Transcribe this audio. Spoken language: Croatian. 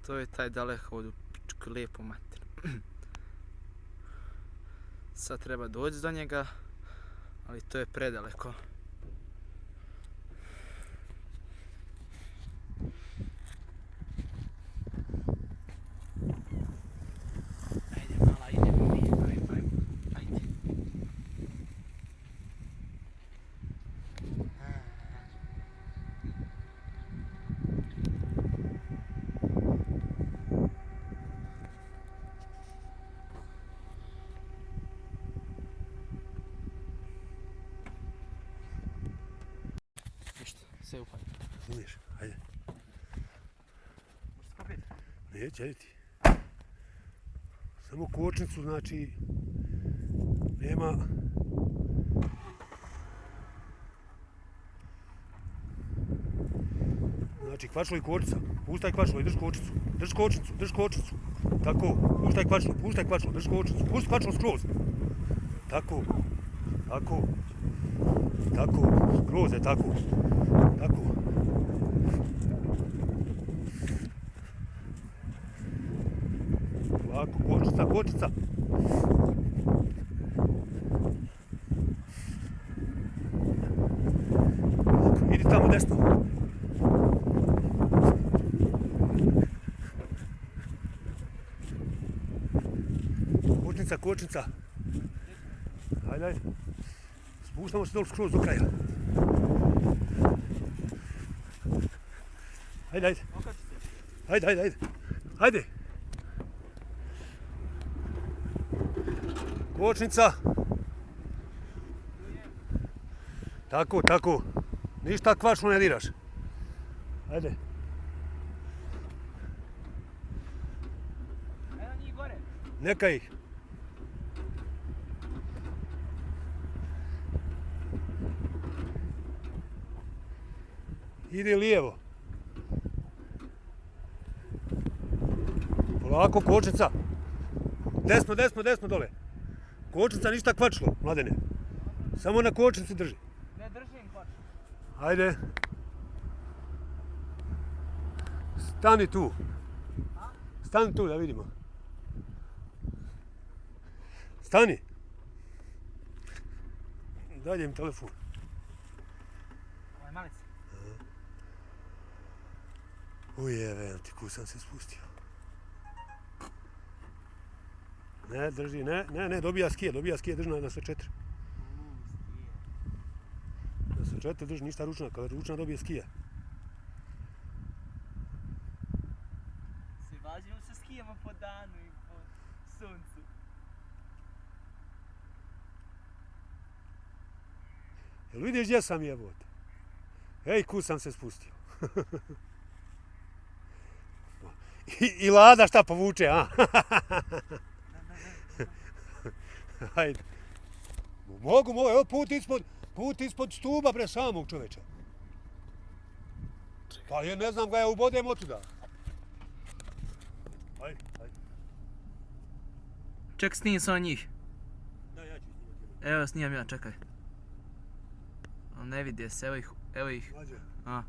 To je taj dalekovod u pičku lijepu mater. Sad treba doći do njega, ali to je predaleko. Ajde mala, idemo mi, ajde. Ništa, sve upali. Umiješ, ajde. Možeš se popijeti? Neće, ajde ti. Samo kočnicu, znači, nema... Znači, kvačilo i kočnica. Pustaj kvačilo i drž kočnicu. Drž kočnicu, drž kočnicu. Tako, puštaj kvačilo, drž kočnicu. Pusti kvačilo skroz. Tako, tako. Tako, skroz je tako. Tako. Ovako, kočnica, kočnica. Idi tamo desno. Kočnica, kočnica. Ajde, ajde. Spuštamo se dolu skroz do kraja. Ajde, ajde. Ajde, ajde, ajde. Ajde. Kočnica. Tako, tako. Ništa kvačno ne diraš. Ajde. Evo njih gore. Neka ih. Ide lijevo. Polako, kočnica. Desno, desno, desno dole. Kočnica ništa kvačilo, Mladene. Samo na kočnici drži. Ne držim kvačno. Ajde. Stani tu. Stani tu da vidimo. Stani. Dalje im telefon. Ovaj malice. Ujeve, ti ku sam se spustio. Ne, drži, ne, dobija skije, drži na sve četiri. Na sve četiri drži, ništa ručna, kada ručna dobije skije. Svi važimo se skijemo po danu i po suncu. Jel vidiš gdje sam jebote? Ej, ku sam se spustio. I Lada šta povuče, a? Ajde. Mogu, evo put ispod stuba bre samog čoveče. Pa ja ne znam ga ja ubodem otuda. Ajde. Ček, snimim samo njih. Da, ja ću snimati. Evo snimam ja, čekaj. Ne vidi se, evo ih. Mlađe. A.